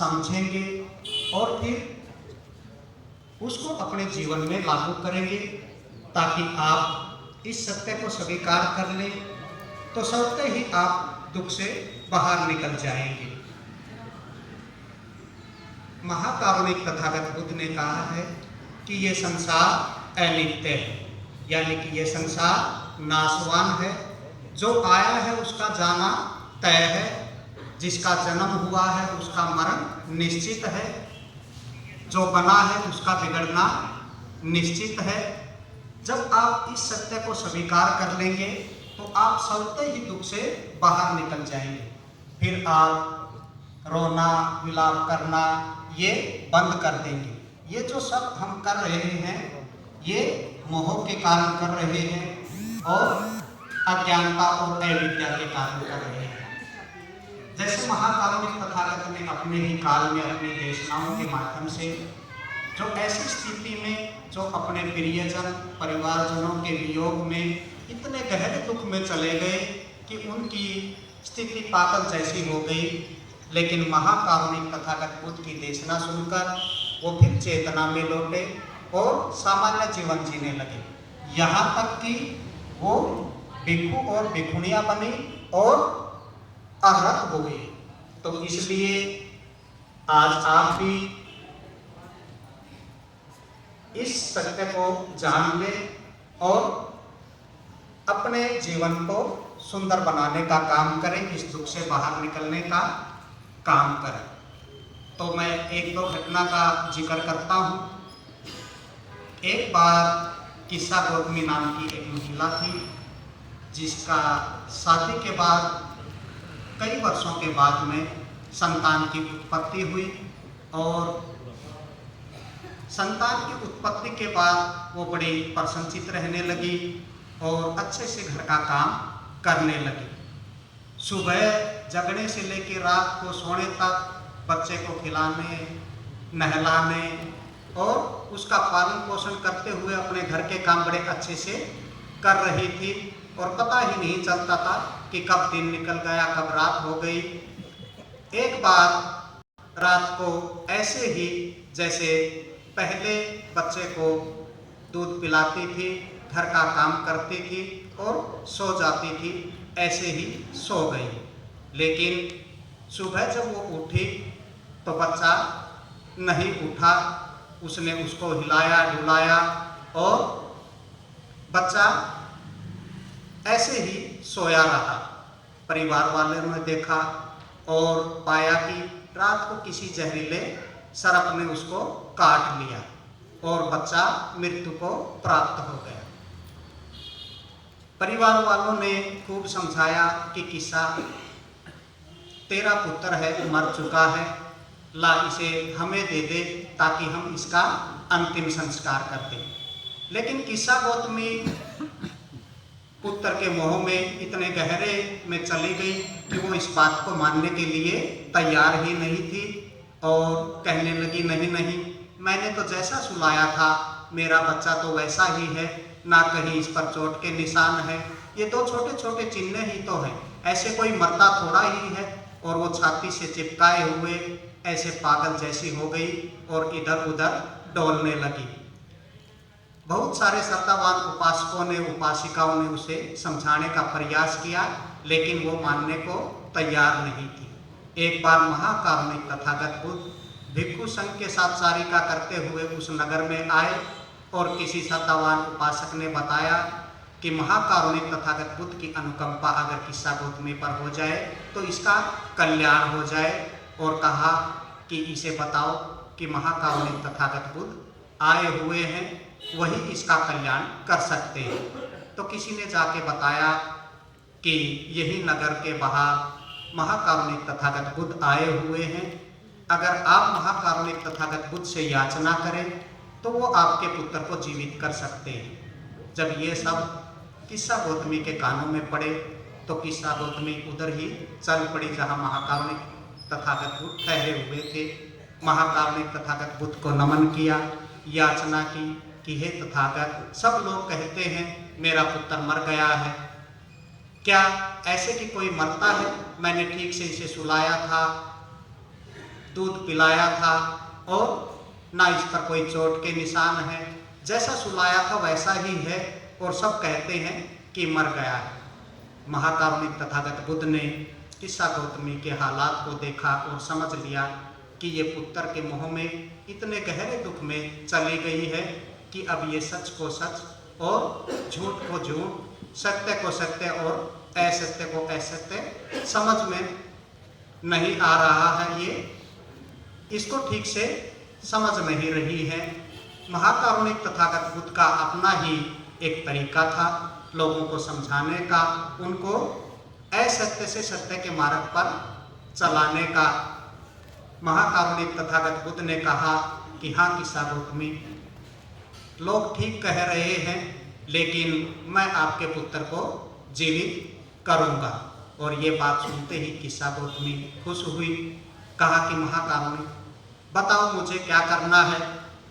समझेंगे और फिर उसको अपने जीवन में लागू करेंगे, ताकि आप इस सत्य को स्वीकार कर लें, तो स्वतः ही आप दुख से बाहर निकल जाएंगे। महाकारुणिक तथागत बुद्ध ने कहा है कि ये संसार अनित्य है, यानी कि ये संसार नाशवान है। जो आया है उसका जाना तय है, जिसका जन्म हुआ है उसका मरण निश्चित है, जो बना है उसका बिगड़ना निश्चित है। जब आप इस सत्य को स्वीकार कर लेंगे तो आप स्वतः ही दुख से बाहर निकल जाएंगे। फिर आप रोना विलाप करना ये बंद कर देंगे। ये जो सब हम कर रहे हैं ये मोह के कारण कर रहे हैं और अज्ञानता और अविद्या के कारण कर रहे हैं। जैसे महाकारुणिक तथागत ने अपने ही काल में अपनी देशनाओं के माध्यम से जो ऐसी स्थिति में जो अपने प्रियजन परिवारजनों के वियोग में इतने गहरे दुख में चले गए कि उनकी स्थिति पागल जैसी हो गई, लेकिन महाकारुणिक तथागत बुद्ध की देशना सुनकर वो फिर चेतना में लौटे और सामान्य जीवन जीने लगे। यहाँ तक कि वो भिक्षु और भिक्षुणियाँ बनी और अरहत हो गई। तो इसलिए आज आप भी इस सत्य को जान लें और अपने जीवन को सुंदर बनाने का काम करें, इस दुख से बाहर निकलने का काम करें। तो मैं एक दो घटना का जिक्र करता हूँ। एक बार किस्सा गौतमी नाम की एक महिला थी, जिसका शादी के बाद कई वर्षों के बाद में संतान की उत्पत्ति हुई और संतान की उत्पत्ति के बाद वो बड़ी प्रसन्नचित रहने लगी और अच्छे से घर का काम करने लगी। सुबह जगने से लेकर रात को सोने तक बच्चे को खिलाने नहलाने और उसका पालन पोषण करते हुए अपने घर के काम बड़े अच्छे से कर रही थी और पता ही नहीं चलता था कि कब दिन निकल गया कब रात हो गई। एक बार रात को ऐसे ही जैसे पहले बच्चे को दूध पिलाती थी, घर का काम करती थी और सो जाती थी, ऐसे ही सो गई। लेकिन सुबह जब वो उठी तो बच्चा नहीं उठा। उसने उसको हिलाया डुलाया और बच्चा ऐसे ही सोया रहा। परिवार वालों ने देखा और पाया कि रात को किसी जहरीले सर्प ने उसको काट लिया और बच्चा मृत्यु को प्राप्त हो गया। परिवार वालों ने खूब समझाया कि किस्सा तेरा पुत्र है, मर चुका है, ला इसे हमें दे दे ताकि हम इसका अंतिम संस्कार कर दें। लेकिन किस्सा गौतमी पुत्र के मोह में इतने गहरे में चली गई कि वो इस बात को मानने के लिए तैयार ही नहीं थी और कहने लगी नहीं नहीं, मैंने तो जैसा सुलाया था मेरा बच्चा तो वैसा ही है, ना कहीं इस पर चोट के निशान है, ये तो छोटे छोटे चिन्ह ही तो हैं, ऐसे कोई मरता थोड़ा ही है। और वो छाती से चिपकाए हुए ऐसे पागल जैसी हो गई और इधर उधर डोलने लगी। बहुत सारे श्रद्धावान उपासकों ने उपासिकाओं ने उसे समझाने का प्रयास किया, लेकिन वो मानने को तैयार नहीं थी। एक बार महाकारुणिक तथागत बुद्ध भिक्षु संघ के साथ सारिका करते हुए उस नगर में आए और किसी श्रद्धावान उपासक ने बताया कि महाकारुणिक तथागत बुद्ध की अनुकंपा अगर किस्सा गौतमी पर हो जाए तो इसका कल्याण हो जाए, और कहा कि इसे बताओ कि महाकारुणिक तथागत बुद्ध आए हुए हैं, वही इसका कल्याण कर सकते हैं। तो किसी ने जाके बताया कि यही नगर के बाहर महाकारुणिक तथागत बुद्ध आए हुए हैं, अगर आप महाकारुणिक तथागत बुद्ध से याचना करें तो वो आपके पुत्र को जीवित कर सकते हैं। जब ये सब किस्सा गौतमी के कानों में पड़े तो किस्सा गौतमी उधर ही चल पड़ी जहाँ महाकारुणिक तथागत बुद्ध ठहरे हुए थे। महाकारुणिक तथागत बुद्ध को नमन किया, याचना की कि हे तथागत, सब लोग कहते हैं मेरा पुत्र मर गया है, क्या ऐसे कि कोई मरता है? मैंने ठीक से इसे सुलाया था, दूध पिलाया था और ना इस पर कोई चोट के निशान है, जैसा सुलाया था वैसा ही है और सब कहते हैं कि मर गया है। महाकारुणिक तथागत बुद्ध ने किस्सा गौतमी के हालात को देखा और समझ लिया कि ये पुत्र के मोह में इतने गहरे दुख में चली गई है कि अब ये सच को सच और झूठ को झूठ, सत्य को सत्य और असत्य को असत्य समझ में नहीं आ रहा है। ये इसको ठीक से समझ नहीं रही है। महाकारुणिक तथागत बुद्ध का अपना ही एक तरीका था लोगों को समझाने का, उनको असत्य से सत्य के मार्ग पर चलाने का। महाकारुणिक तथागत बुद्ध ने कहा कि हाँ किस्सा गौतमी, लोग ठीक कह रहे हैं, लेकिन मैं आपके पुत्र को जीवित करूंगा। और ये बात सुनते ही किस्सा गौतमी खुश हुई। कहा कि महाकारुणिक, बताओ मुझे क्या करना है,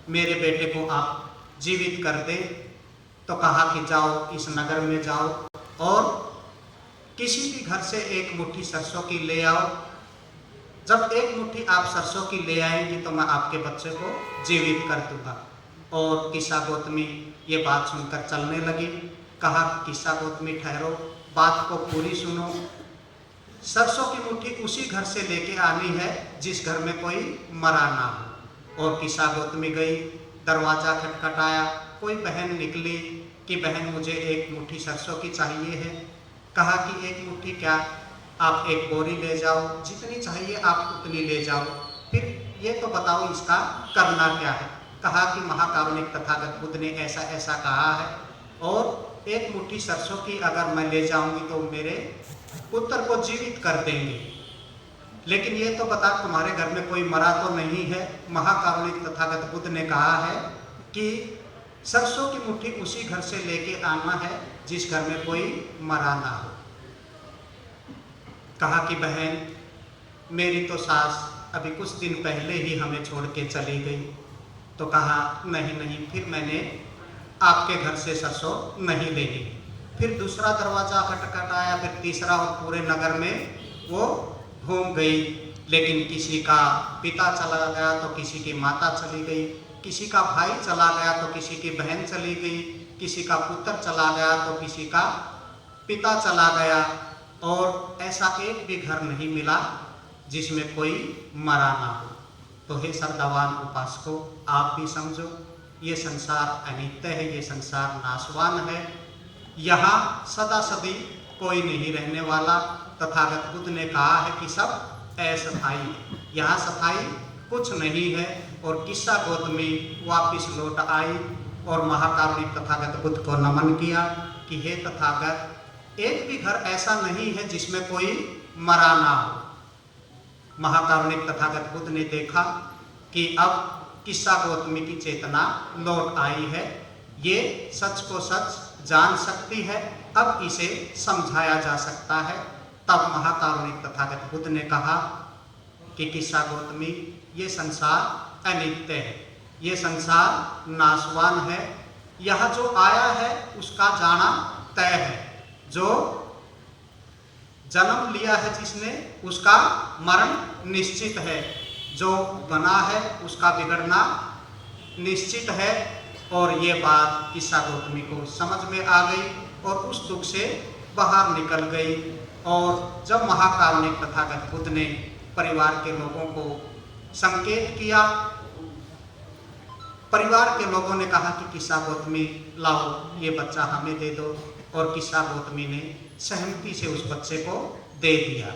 मेरे बेटे को आप जीवित कर दें। तो कहा कि जाओ, इस नगर में जाओ और किसी भी घर से एक मुट्ठी सरसों की ले आओ। जब एक मुट्ठी आप सरसों की ले आएंगी तो मैं आपके बच्चे को जीवित कर दूंगा। और किस्सा गौतमी ये बात सुनकर चलने लगी। कहा किस्सा गौतमी ठहरो, बात को पूरी सुनो। सरसों की मुट्ठी उसी घर से लेके आनी है जिस घर में कोई मरा ना हो। और किस्सा गौतमी गई, दरवाजा खटखटाया, कोई बहन निकली कि बहन मुझे एक मुट्ठी सरसों की चाहिए है। कहा कि एक मुट्ठी क्या, आप एक बोरी ले जाओ, जितनी चाहिए आप उतनी ले जाओ, फिर ये तो बताओ इसका करना क्या है। कहा कि महाकारुणिक तथागत बुद्ध ने ऐसा ऐसा कहा है और एक मुट्ठी सरसों की अगर मैं ले जाऊंगी तो मेरे पुत्र को जीवित कर देंगे, लेकिन ये तो बता तुम्हारे घर में कोई मरा तो नहीं है। महाकारुणिक तथागत बुद्ध ने कहा है कि सरसों की मुट्ठी उसी घर से लेके आना है जिस घर में कोई मरा ना हो। कहा कि बहन, मेरी तो सास अभी कुछ दिन पहले ही हमें छोड़ के चली गई। तो कहा नहीं नहीं, फिर मैंने आपके घर से सरसों नहीं लेनी। फिर दूसरा दरवाजा खटखटाया, फिर तीसरा, और पूरे नगर में वो घूम गई, लेकिन किसी का पिता चला गया तो किसी की माता चली गई, किसी का भाई चला गया तो किसी की बहन चली गई, किसी का पुत्र चला गया तो किसी का पिता चला गया, और ऐसा एक भी घर नहीं मिला जिसमें कोई मरा ना हो। तो हे श्रद्धावान उपासकों, आप भी समझो, ये संसार अनित्य है, ये संसार नाशवान है, यहाँ सदा सदी कोई नहीं रहने वाला। तथागत बुद्ध ने कहा है कि सब अस्थाई है, यहाँ सफाई कुछ नहीं है। और किस्सा गौतमी वापिस लौट आई और महाकारुणिक तथागत बुद्ध को नमन किया कि हे तथागत, एक भी घर ऐसा नहीं है जिसमें कोई मरा ना हो। महाकारुणिक तथागत बुद्ध ने देखा कि अब किस्सा गौतमी की चेतना लौट आई है, ये सच को सच जान सकती है, अब इसे समझाया जा सकता है। तब महाकारुणिक तथागत बुद्ध ने कहा कि किस्सा गौतमी, ये संसार अनित्य है, ये संसार नाशवान है, यहाँ जो आया है उसका जाना तय है। जो जन्म लिया है जिसने, उसका मरण निश्चित है, जो बना है उसका बिगड़ना निश्चित है। और ये बात किस्सा गौतमी को समझ में आ गई और उस दुख से बाहर निकल गई। और जब महाकारुणिक तथागत बुद्ध ने परिवार के लोगों को संकेत किया, परिवार के लोगों ने कहा कि किस्सा गौतमी लाओ, ये बच्चा हमें दे दो, और किस्सा गौतमी ने सहमति से उस बच्चे को दे दिया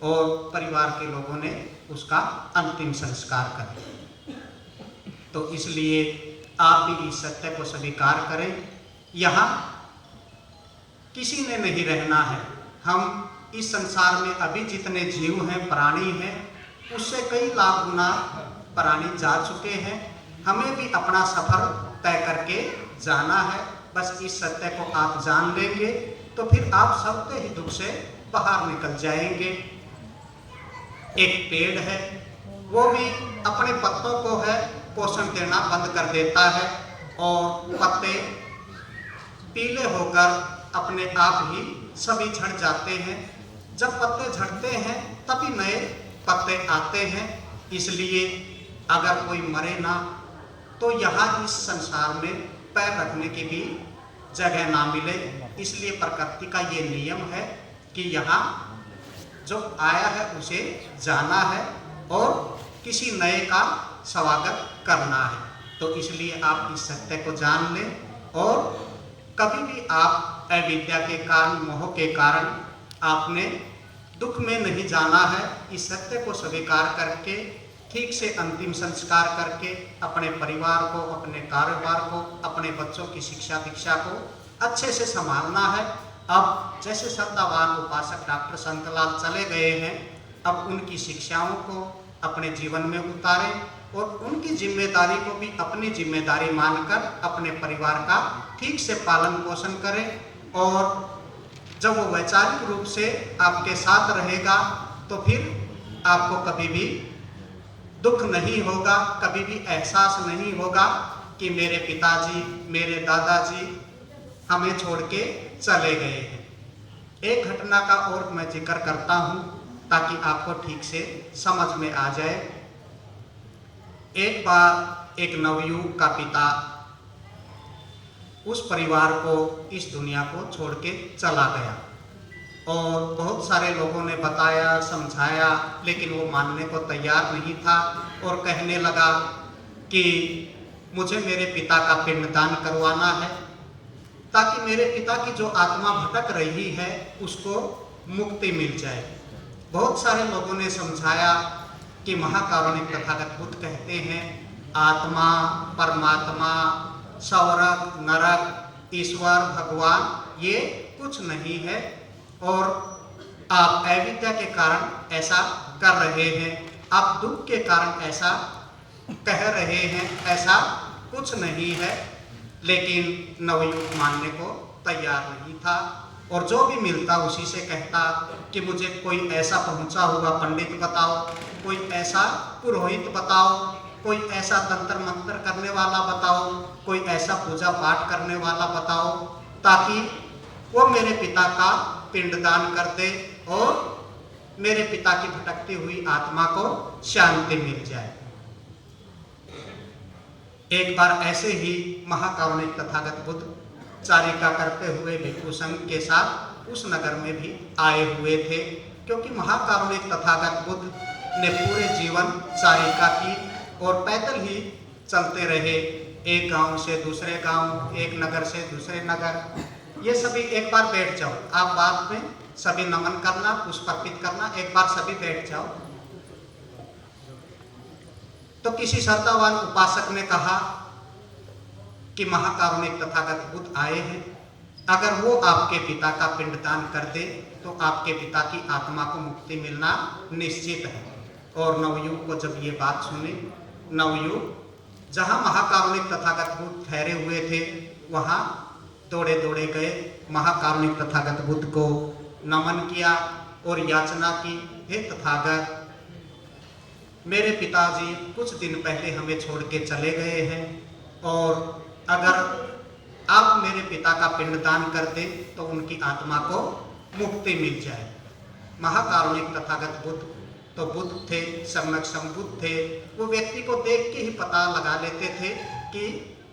और परिवार के लोगों ने उसका अंतिम संस्कार कर दिया। तो इसलिए आप भी इस सत्य को स्वीकार करें, यहाँ किसी ने नहीं रहना है। हम इस संसार में अभी जितने जीव हैं, प्राणी हैं, उससे कई लाख गुना प्राणी जा चुके हैं। हमें भी अपना सफर तय करके जाना है। बस इस सत्य को आप जान लेंगे तो फिर आप सबसे ही दुख से बाहर निकल जाएंगे। एक पेड़ है, वो भी अपने पत्तों को है पोषण देना बंद कर देता है और पत्ते पीले होकर अपने आप ही सभी झड़ जाते हैं। जब पत्ते झड़ते हैं तभी नए पत्ते आते हैं। इसलिए अगर कोई मरे ना तो यहाँ इस संसार में पैर रखने की भी जगह ना मिले। इसलिए प्रकृति का ये नियम है कि यहाँ जो आया है उसे जाना है और किसी नए का स्वागत करना है। तो इसलिए आप इस सत्य को जान लें और कभी भी आप अविद्या के कारण, मोह के कारण आपने दुख में नहीं जाना है। इस सत्य को स्वीकार करके ठीक से अंतिम संस्कार करके अपने परिवार को, अपने कारोबार को, अपने बच्चों की शिक्षा दीक्षा को अच्छे से संभालना है। अब जैसे श्रद्धावान उपासक डॉक्टर संतलाल चले गए हैं, अब उनकी शिक्षाओं को अपने जीवन में उतारें और उनकी जिम्मेदारी को भी अपनी जिम्मेदारी मानकर अपने परिवार का ठीक से पालन पोषण करें। और जब वो वैचारिक रूप से आपके साथ रहेगा तो फिर आपको कभी भी दुख नहीं होगा, कभी भी एहसास नहीं होगा कि मेरे पिताजी, मेरे दादाजी हमें छोड़ के चले गए हैं। एक घटना का और मैं जिक्र करता हूँ ताकि आपको ठीक से समझ में आ जाए। एक बार एक नवयुवक का पिता उस परिवार को, इस दुनिया को छोड़ के चला गया और बहुत सारे लोगों ने बताया, समझाया, लेकिन वो मानने को तैयार नहीं था और कहने लगा कि मुझे मेरे पिता का पिंडदान करवाना है ताकि मेरे पिता की जो आत्मा भटक रही है उसको मुक्ति मिल जाए। बहुत सारे लोगों ने समझाया कि महाकारुणिक तथागत बुद्ध कहते हैं आत्मा, परमात्मा, स्वर्ग, नरक, ईश्वर, भगवान ये कुछ नहीं है और आप अविद्या के कारण ऐसा कर रहे हैं, आप दुख के कारण ऐसा कह रहे हैं, ऐसा कुछ नहीं है। लेकिन नवयुवक मानने को तैयार नहीं था और जो भी मिलता उसी से कहता कि मुझे कोई ऐसा पहुंचा हुआ पंडित बताओ, कोई ऐसा पुरोहित बताओ, कोई ऐसा तंत्र मंत्र करने वाला बताओ, कोई ऐसा पूजा पाठ करने वाला बताओ ताकि वो मेरे पिता का पिंडदान कर दे और मेरे पिता की भटकती हुई आत्मा को शांति मिल जाए। एक बार ऐसे ही महाकारुणिक तथागत बुद्ध चारिका करते हुए भिक्षु संघ के साथ उस नगर में भी आए हुए थे, क्योंकि महाकारुणिक तथागत बुद्ध ने पूरे जीवन चारिका की और पैदल ही चलते रहे, एक गांव से दूसरे गांव, एक नगर से दूसरे नगर। ये सभी एक बार बैठ जाओ, आप बाद में सभी नमन करना, पुष्प अर्पित करना, एक बार सभी बैठ जाओ। तो किसी श्रद्धावान उपासक ने कहा कि महाकारुणिक तथागत बुद्ध आए हैं, अगर वो आपके पिता का पिंडदान कर दे तो आपके पिता की आत्मा को मुक्ति मिलना निश्चित है। और नवयुवक को जब ये बात सुनी, नवयुवक जहाँ महाकारुणिक तथागत बुद्ध ठहरे हुए थे वहाँ दौड़े दौड़े गए, महाकारुणिक तथागत बुद्ध को नमन किया और याचना की, हे तथागत, मेरे पिताजी कुछ दिन पहले हमें छोड़ के चले गए हैं और अगर आप मेरे पिता का पिंडदान कर दें तो उनकी आत्मा को मुक्ति मिल जाए। महाकारुणिक तथागत बुद्ध तो बुद्ध थे, सम्यक संबुद्ध थे, वो व्यक्ति को देख के ही पता लगा लेते थे कि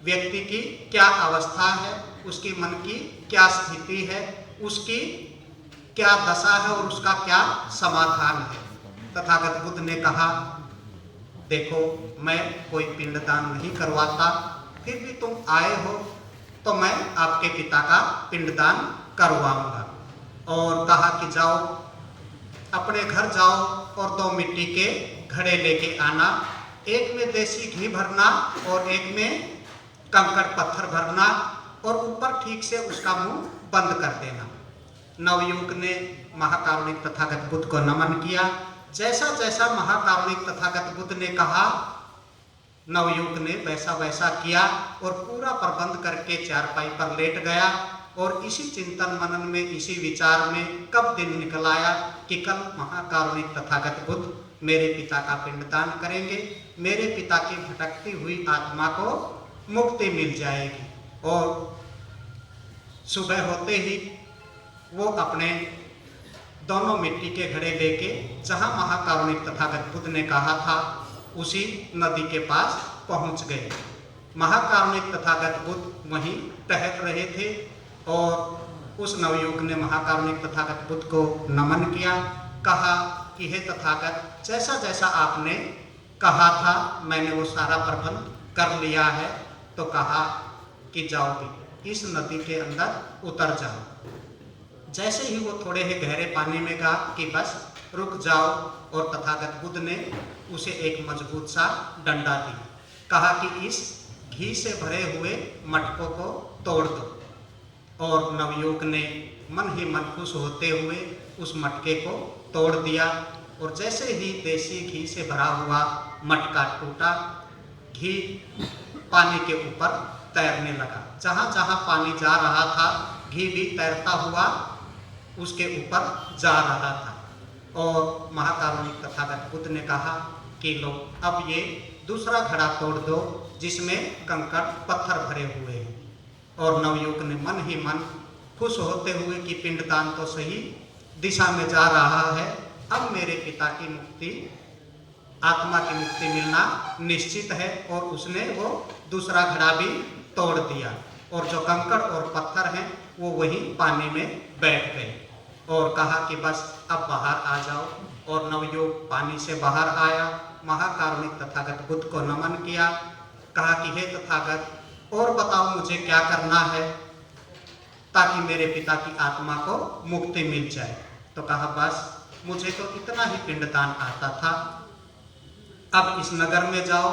व्यक्ति की क्या अवस्था है, उसकी मन की क्या स्थिति है, उसकी क्या दशा है और उसका क्या समाधान है। तथागत बुद्ध ने कहा, देखो मैं कोई पिंडदान नहीं करवाता, फिर भी तुम आए हो तो मैं आपके पिता का पिंडदान करवाऊंगा। और कहा कि जाओ, अपने घर जाओ और 2 मिट्टी के घड़े लेके आना, एक में देसी घी भरना और एक में कंकड़ पत्थर भरना और ऊपर ठीक से उसका मुंह बंद कर देना। नवयुवक ने महाकारुणिक तथागत बुद्ध को नमन किया। जैसा जैसा महाकारुणिक तथागत बुद्ध ने कहा, नवयुवक ने वैसा वैसा किया और पूरा प्रबंध करके चारपाई पर लेट गया और इसी चिंतन मनन में, इसी विचार में कब दिन निकल आया कि कल महाकारुणिक तथागत बुद्ध मेरे पिता का पिंडदान करेंगे, मेरे पिता की भटकती हुई आत्मा को मुक्ति मिल जाएगी। और सुबह होते ही वो अपने दोनों मिट्टी के घड़े लेके जहाँ महाकारुणिक तथागत बुद्ध ने कहा था उसी नदी के पास पहुंच गए। महाकारुणिक तथागत बुद्ध वहीं टहल रहे थे और उस नवयुवक ने महाकारुणिक तथागत बुद्ध को नमन किया, कहा कि हे तथागत, जैसा जैसा आपने कहा था मैंने वो सारा प्रबंध कर लिया है। तो कहा कि जाओ भी इस नदी के अंदर उतर जाओ। जैसे ही वो थोड़े ही गहरे पानी में गया कि बस रुक जाओ, और तथागत बुद्ध ने उसे एक मजबूत सा डंडा दिया, कहा कि इस घी से भरे हुए मटकों को तोड़ दो। और नवयुवक ने मन ही मन खुश होते हुए उस मटके को तोड़ दिया, और जैसे ही देसी घी से भरा हुआ मटका टूटा, घी पानी के ऊपर तैरने लगा। जहाँ जहाँ पानी जा रहा था घी भी तैरता हुआ उसके ऊपर जा रहा था। और महाकारुणिक तथागत बुद्ध ने कहा कि लो, अब ये दूसरा घड़ा तोड़ दो जिसमें कंकड़ पत्थर भरे हुए हैं। और नवयुवक ने मन ही मन खुश होते हुए कि पिंडदान तो सही दिशा में जा रहा है, अब मेरे पिता की मुक्ति, आत्मा की मुक्ति मिलना निश्चित है। और उसने वो दूसरा घड़ा भी तोड़ दिया, और जो कंकड़ और पत्थर हैं वो वहीं पानी में बैठ गए, और कहा कि बस अब बाहर आ जाओ। और नवयुवक पानी से बाहर आया, महाकारुणिक तथागत बुद्ध को नमन किया, कहा कि हे तथागत, और बताओ मुझे क्या करना है ताकि मेरे पिता की आत्मा को मुक्ति मिल जाए। तो कहा बस मुझे तो इतना ही पिंडदान आता था, अब इस नगर में जाओ,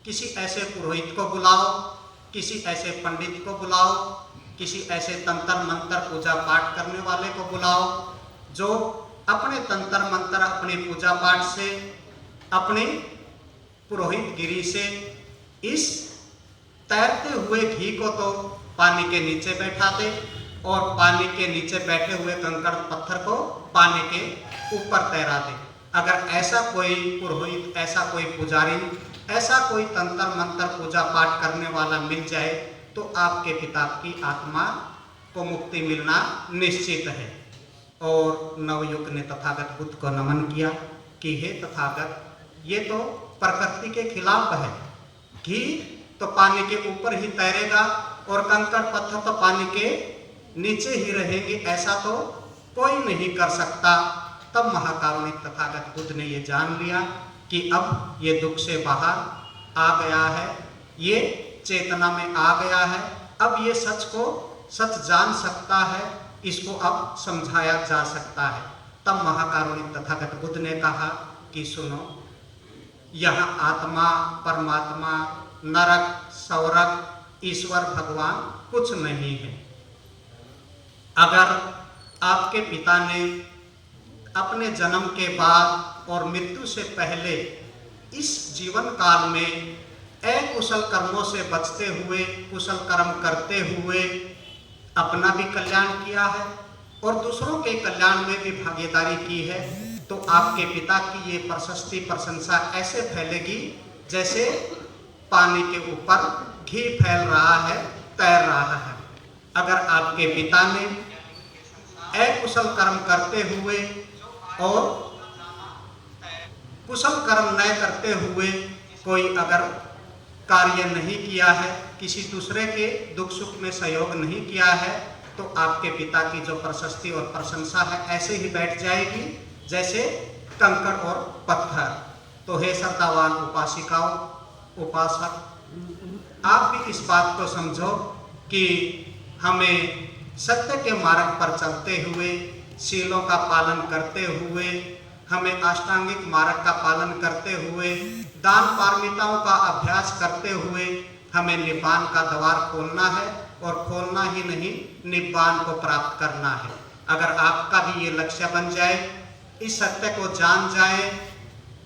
किसी ऐसे पुरोहित को बुलाओ, किसी ऐसे पंडित को बुलाओ, किसी ऐसे तंत्र मंत्र पूजा पाठ करने वाले को बुलाओ जो अपने तंत्र मंत्र, अपनी पूजा पाठ से, अपने पुरोहित गिरी से इस तैरते हुए घी को तो पानी के नीचे बैठा दे, और पानी के नीचे बैठे हुए कंकड़ पत्थर को पानी के ऊपर तैरा दे। अगर ऐसा कोई पुरोहित, ऐसा कोई पुजारी, ऐसा कोई तंत्र मंत्र पूजा पाठ करने वाला मिल जाए तो आपके पिता की आत्मा को मुक्ति मिलना निश्चित है। और नवयुवक ने तथागत बुद्ध को नमन किया कि हे तथागत, ये तो प्रकृति के खिलाफ है। घी तो पानी के ऊपर ही तैरेगा और कंकड़ पत्थर तो पानी के नीचे ही रहेंगे, ऐसा तो कोई नहीं कर सकता। तब महाकारुणिक तथागत बुद्ध ने ये जान लिया कि अब ये दुख से बाहर आ गया है, ये चेतना में आ गया है, अब ये सच को सच जान सकता है, इसको अब समझाया जा सकता है। तब महाकारुणिक तथागत बुद्ध ने कहा कि सुनो, यहाँ आत्मा, परमात्मा, नरक, स्वर्ग, ईश्वर, भगवान कुछ नहीं है। अगर आपके पिता ने अपने जन्म के बाद और मृत्यु से पहले इस जीवन काल में अकुशल कर्मों से बचते हुए, कुशल कर्म करते हुए अपना भी कल्याण किया है और दूसरों के कल्याण में भी भागीदारी की है, तो आपके पिता की ये प्रशस्ति, प्रशंसा ऐसे फैलेगी जैसे पानी के ऊपर घी फैल रहा है, तैर रहा है। अगर आपके पिता ने अकुशल कर्म करते हुए और कुशल कर्म न करते हुए कोई अगर कार्य नहीं किया है, किसी दूसरे के दुख सुख में सहयोग नहीं किया है, तो आपके पिता की जो प्रशस्ति और प्रशंसा है ऐसे ही बैठ जाएगी जैसे कंकड़ और पत्थर। तो हे श्रद्धावान उपासिकाओं, उपासक, आप भी इस बात को समझो कि हमें सत्य के मार्ग पर चलते हुए, शीलों का पालन करते हुए, हमें अष्टांगिक मार्ग का पालन करते हुए, दान पारमिताओं का अभ्यास करते हुए हमें निब्बान का द्वार खोलना है, और खोलना ही नहीं, निब्बान को प्राप्त करना है। अगर आपका भी ये लक्ष्य बन जाए, इस सत्य को जान जाए,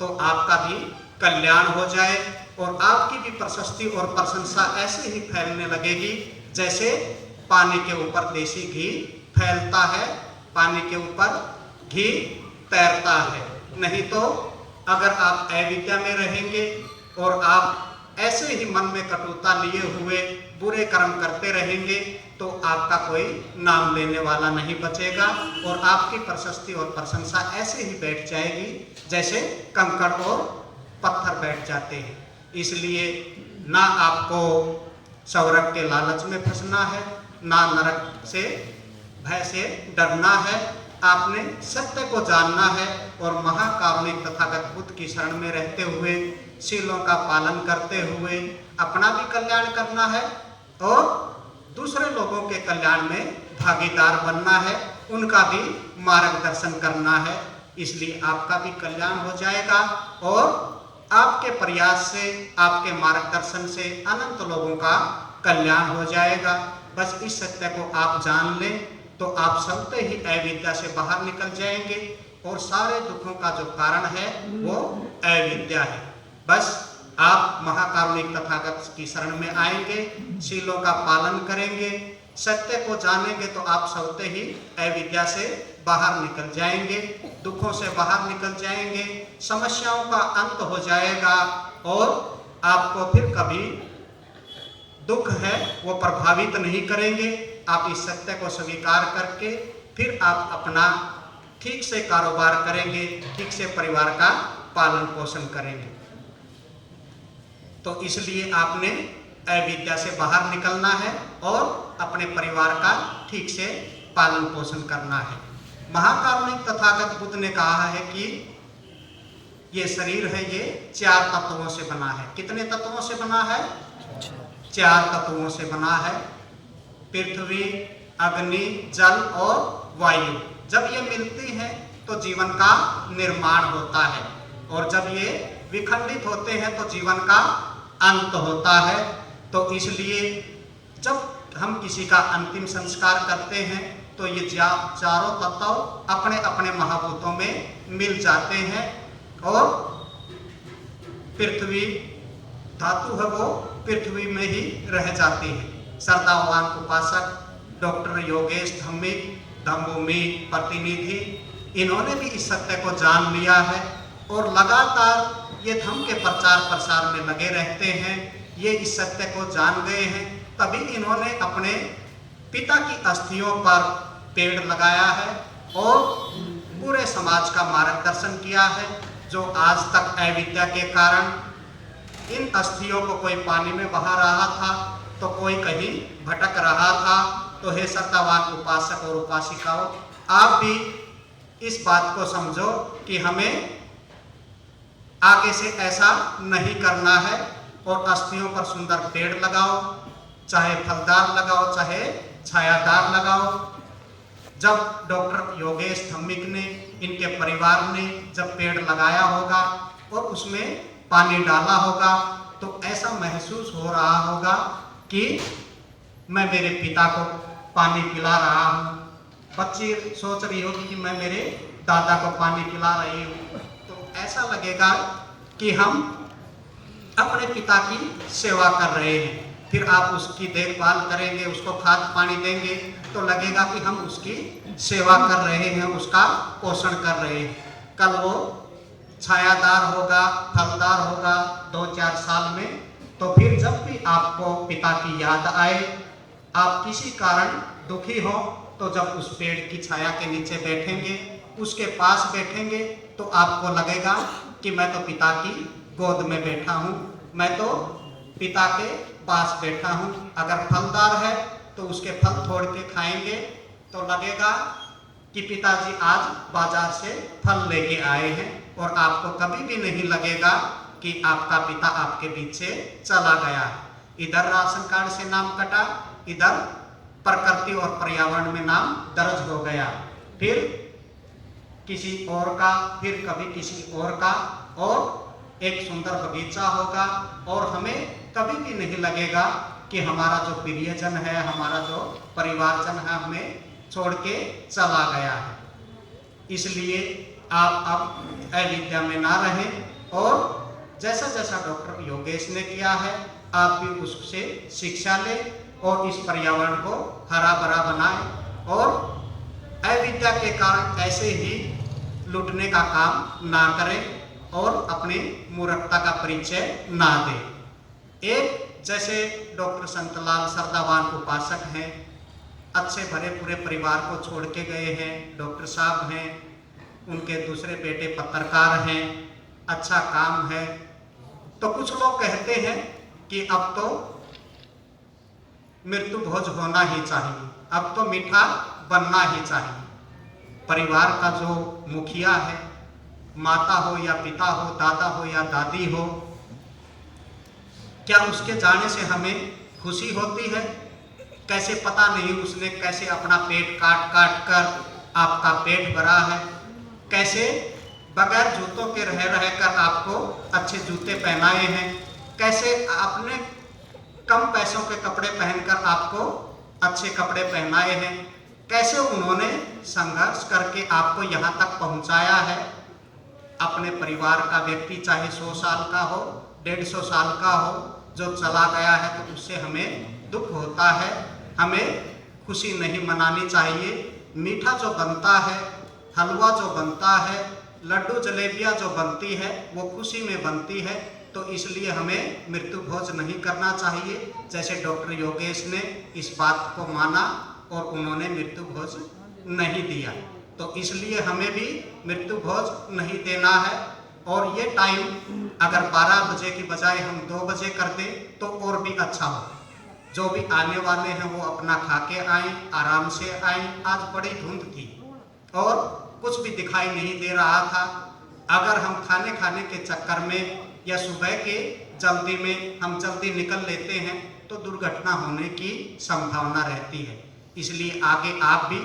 तो आपका भी कल्याण हो जाए और आपकी भी प्रशस्ति और प्रशंसा ऐसे ही फैलने लगेगी जैसे पानी के ऊपर देसी घी फैलता है, पानी के ऊपर घी तैरता है। नहीं तो अगर आप अविद्या में रहेंगे और आप ऐसे ही मन में कटुता लिए हुए बुरे कर्म करते रहेंगे, तो आपका कोई नाम लेने वाला नहीं बचेगा और आपकी प्रशस्ति और प्रशंसा ऐसे ही बैठ जाएगी जैसे कंकड़ और पत्थर बैठ जाते हैं। इसलिए ना आपको स्वर्ग के लालच में फंसना है, ना नरक से भय से डरना है। आपने सत्य को जानना है और महाकारुणिक तथागत बुद्ध की शरण में रहते हुए, शीलों का पालन करते हुए अपना भी कल्याण करना है और दूसरे लोगों के कल्याण में भागीदार बनना है, उनका भी मार्गदर्शन करना है। इसलिए आपका भी कल्याण हो जाएगा और आपके प्रयास से, आपके मार्गदर्शन से अनंत लोगों का कल्याण हो जाएगा। बस इस सत्य को आप जान लें तो आप सबसे ही अविद्या से बाहर निकल जाएंगे और सारे दुखों का जो कारण है वो अविद्या है। बस आप महाकारुणिक तथागत की शरण में आएंगे, शीलों का पालन करेंगे, सत्य को जानेंगे तो आप सबसे ही अविद्या से बाहर निकल जाएंगे, दुखों से बाहर निकल जाएंगे, समस्याओं का अंत हो जाएगा और आपको फिर कभी दुख है वो प्रभावित नहीं करेंगे। आप इस सत्य को स्वीकार करके फिर आप अपना ठीक से कारोबार करेंगे, ठीक से परिवार का पालन पोषण करेंगे। तो इसलिए आपने अविद्या से बाहर निकलना है और अपने परिवार का ठीक से पालन पोषण करना है। महाकारुणिक तथागत बुद्ध ने कहा है कि ये शरीर है, ये 4 तत्वों से बना है। कितने तत्वों से बना है? 4 तत्वों से बना है। पृथ्वी, अग्नि, जल और वायु। जब ये मिलती हैं तो जीवन का निर्माण होता है और जब ये विखंडित होते हैं तो जीवन का अंत होता है। तो इसलिए जब हम किसी का अंतिम संस्कार करते हैं तो ये चारों तत्व अपने अपने महाभूतों में मिल जाते हैं और पृथ्वी धातु है वो पृथ्वी में ही रह जाती है। श्रद्धावान उपासक डॉक्टर योगेश धम्मिक, धम्मभूमि प्रतिनिधि, इन्होंने भी इस सत्य को जान लिया है और लगातार ये धम्म के प्रचार प्रसार में लगे रहते हैं। ये इस सत्य को जान गए हैं, तभी इन्होंने अपने पिता की अस्थियों पर पेड़ लगाया है और पूरे समाज का मार्गदर्शन किया है। जो आज तक अविद्या के कारण इन अस्थियों को कोई पानी में बहा रहा था तो कोई कहीं भटक रहा था, तो हे श्रद्धावान उपासक और उपासिकाओं, आप भी इस बात को समझो कि हमें आगे से ऐसा नहीं करना है और अस्थियों पर सुंदर पेड़ लगाओ, चाहे फलदार लगाओ चाहे छायादार लगाओ। जब डॉक्टर योगेश धम्मिक ने, इनके परिवार ने जब पेड़ लगाया होगा और उसमें पानी डाला होगा तो ऐसा महसूस हो रहा होगा कि मैं मेरे पिता को पानी पिला रहा हूँ। बच्ची सोच रही होगी कि मैं मेरे दादा को पानी पिला रही हूँ। तो ऐसा लगेगा कि हम अपने पिता की सेवा कर रहे हैं। फिर आप उसकी देखभाल करेंगे, उसको खाद पानी देंगे तो लगेगा कि हम उसकी सेवा कर रहे हैं, उसका पोषण कर रहे हैं। कल वो छायादार होगा, फलदार होगा 2-4 साल में। तो फिर जब भी आपको पिता की याद आए, आप किसी कारण दुखी हो, तो जब उस पेड़ की छाया के नीचे बैठेंगे, उसके पास बैठेंगे तो आपको लगेगा कि मैं तो पिता की गोद में बैठा हूँ, मैं तो पिता के पास बैठा हूँ। अगर फलदार है तो उसके फल तोड़ के खाएंगे तो लगेगा कि पिताजी आज बाजार से फल लेके आए हैं और आपको कभी भी नहीं लगेगा कि आपका पिता आपके पीछे चला गया है। इधर राशन कार्ड से नाम कटा, इधर प्रकृति और पर्यावरण में नाम दर्ज हो गया, फिर किसी और का, फिर कभी किसी और का, और एक सुंदर बगीचा होगा और हमें कभी भी नहीं लगेगा कि हमारा जो प्रियजन है, हमारा जो परिवारजन है हमें छोड़ के चला गया है। इसलिए आप अब अविद्या में ना रहें और जैसा जैसा डॉक्टर योगेश ने किया है आप भी उससे शिक्षा लें और इस पर्यावरण को हरा भरा बनाएं और अविद्या के कारण ऐसे ही लूटने का काम ना करें और अपनी मूर्खता का परिचय ना दें। एक जैसे डॉक्टर संतलाल श्रद्धावान उपासक हैं, अच्छे भरे पूरे परिवार को छोड़ के गए हैं, डॉक्टर साहब हैं, उनके दूसरे बेटे पत्रकार हैं, अच्छा काम है, तो कुछ लोग कहते हैं कि अब तो मृत्यु भोज होना ही चाहिए, अब तो मीठा बनना ही चाहिए। परिवार का जो मुखिया है, माता हो या पिता हो, दादा हो या दादी हो, क्या उसके जाने से हमें खुशी होती है? कैसे पता नहीं उसने कैसे अपना पेट काट काट कर आपका पेट भरा है, कैसे बगैर जूतों के रह रहकर आपको अच्छे जूते पहनाए हैं, कैसे अपने कम पैसों के कपड़े पहनकर आपको अच्छे कपड़े पहनाए हैं, कैसे उन्होंने संघर्ष करके आपको यहाँ तक पहुँचाया है। अपने परिवार का व्यक्ति चाहे 100 साल का हो, 150 साल का हो, जो चला गया है तो उससे हमें दुख होता है, हमें खुशी नहीं मनानी चाहिए। मीठा जो बनता है, हलवा जो बनता है, लड्डू जलेबियाँ जो बनती है वो खुशी में बनती है, तो इसलिए हमें मृत्यु भोज नहीं करना चाहिए। जैसे डॉक्टर योगेश ने इस बात को माना और उन्होंने मृत्यु भोज नहीं दिया, तो इसलिए हमें भी मृत्यु भोज नहीं देना है। और ये टाइम अगर 12 बजे की बजाय हम 2 बजे कर दें तो और भी अच्छा हो। जो भी आने वाले हैं वो अपना खा के आएँ, आराम से आएँ। आज बड़ी धुंध थी और कुछ भी दिखाई नहीं दे रहा था। अगर हम खाने के चक्कर में या सुबह के जल्दी में हम जल्दी निकल लेते हैं तो दुर्घटना होने की संभावना रहती है। इसलिए आगे आप भी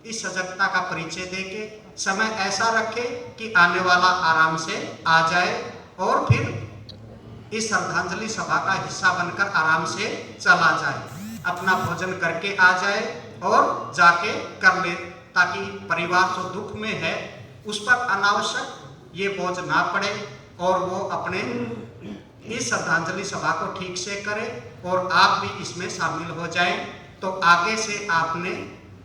इस सजगता का परिचय देके समय ऐसा रखें कि आने वाला आराम से आ जाए और फिर इस श्रद्धांजलि सभा का हिस्सा बनकर आराम से चला जाए, अपना भोजन करके आ जाए और जाके कर ले, ताकि परिवार जो दुख में है उस पर अनावश्यक ये बोझ ना पड़े और वो अपने इस श्रद्धांजलि सभा को ठीक से करे और आप भी इसमें शामिल हो जाएं। तो आगे से आपने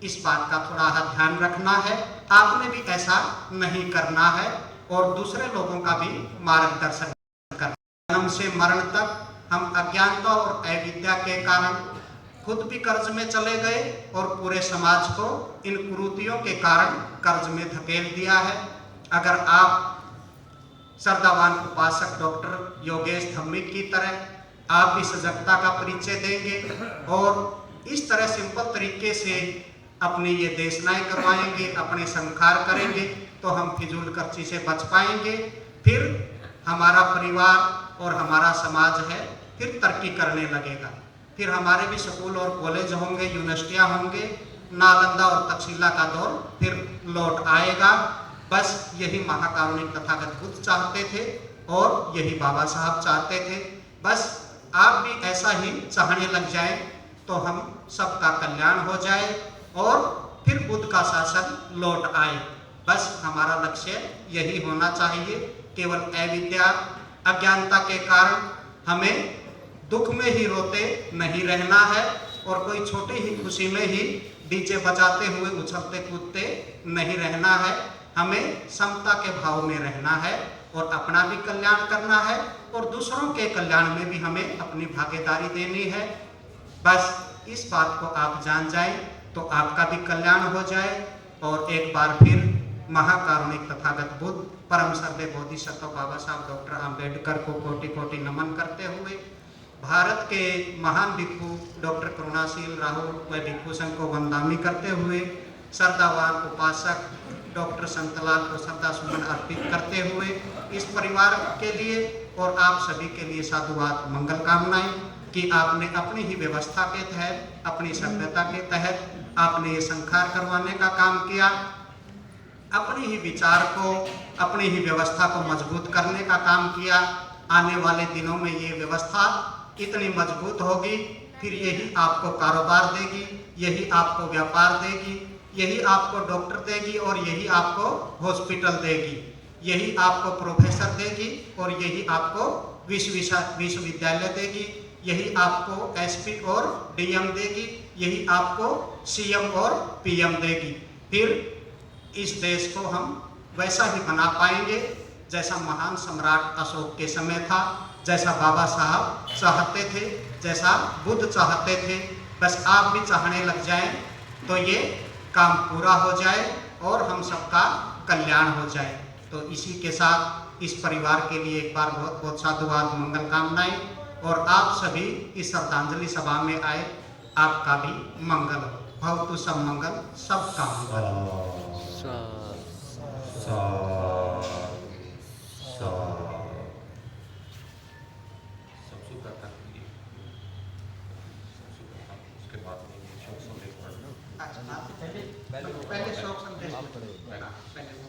इस बात का थोड़ा ध्यान रखना है, आपने भी ऐसा नहीं करना है और दूसरे लोगों का भी मार्गदर्शन करना। जन्म से मरण तक हम अज्ञानता और अविद्या के कारण खुद भी कर्ज में चले गए और पूरे समाज को इन कुरीतियों के कारण कर्ज में धकेल दिया है। अगर आप श्रद्धावान उपासक डॉक्टर योगेश धम्मिक की तरह आप भी सजगता का परिचय देंगे और इस तरह सिंपल तरीके से अपनी ये देशनाएं करवाएंगे, अपने संस्कार करेंगे, तो हम फिजूल खर्ची से बच पाएंगे। फिर हमारा परिवार और हमारा समाज है फिर तरक्की करने लगेगा। फिर हमारे भी स्कूल और कॉलेज होंगे, यूनिवर्सिटियाँ होंगे, नालंदा और तक्षशिला का दौर फिर लौट आएगा। बस यही महाकारुणिक तथागत बुद्ध चाहते थे और यही बाबा साहब चाहते थे। बस आप भी ऐसा ही चाहने लग जाएं तो हम सबका कल्याण हो जाए और फिर बुद्ध का शासन लौट आए। बस हमारा लक्ष्य यही होना चाहिए। केवल अविद्या अज्ञानता के कारण हमें दुख में ही रोते नहीं रहना है और कोई छोटी ही खुशी में ही डीजे बजाते हुए उछलते कूदते नहीं रहना है। हमें समता के भाव में रहना है और अपना भी कल्याण करना है और दूसरों के कल्याण में भी हमें अपनी भागीदारी देनी है। बस इस बात को आप जान जाएं तो आपका भी कल्याण हो जाए। और एक बार फिर महाकारुणिक तथागत बुद्ध परम श्रद्धेय बोधिसत्व बाबा साहब डॉक्टर आम्बेडकर को कोटि कोटि नमन करते हुए, भारत के महान भिक्षु डॉक्टर करुणाशील राहुल व भिक्षु संघ को वंदनामी करते हुए, श्रद्धावान उपासक डॉक्टर संतलाल को श्रद्धा सुमन अर्पित करते हुए इस परिवार के लिए और आप सभी के लिए साधुवाद मंगल कामनाएं कि आपने अपनी ही व्यवस्था के तहत, अपनी सभ्यता के तहत आपने ये संस्कार करवाने का काम किया। अपनी ही विचार को, अपनी ही व्यवस्था को मजबूत करने का काम किया। आने वाले दिनों में ये व्यवस्था इतनी मजबूत होगी, फिर यही आपको कारोबार देगी, यही आपको व्यापार देगी, यही आपको डॉक्टर देगी और यही आपको हॉस्पिटल देगी, यही आपको प्रोफेसर देगी और यही आपको विश्वविद्यालय देगी, यही आपको एसपी और डीएम देगी, यही आपको सीएम और पीएम देगी। फिर इस देश को हम वैसा ही बना पाएंगे जैसा महान सम्राट अशोक के समय था, जैसा बाबा साहब चाहते थे, जैसा बुद्ध चाहते थे। बस आप भी चाहने लग जाएं तो ये काम पूरा हो जाए और हम सबका कल्याण हो जाए। तो इसी के साथ इस परिवार के लिए एक बार बहुत बहुत साधुवाद, मंगल कामनाएं। और आप सभी इस श्रद्धांजलि सभा में आए, आपका भी मंगल हो। भवतु सब मंगल, सबका मंगल। उसके बाद शोक संदेश पढ़ना। पहले शोक संदेश पहले वो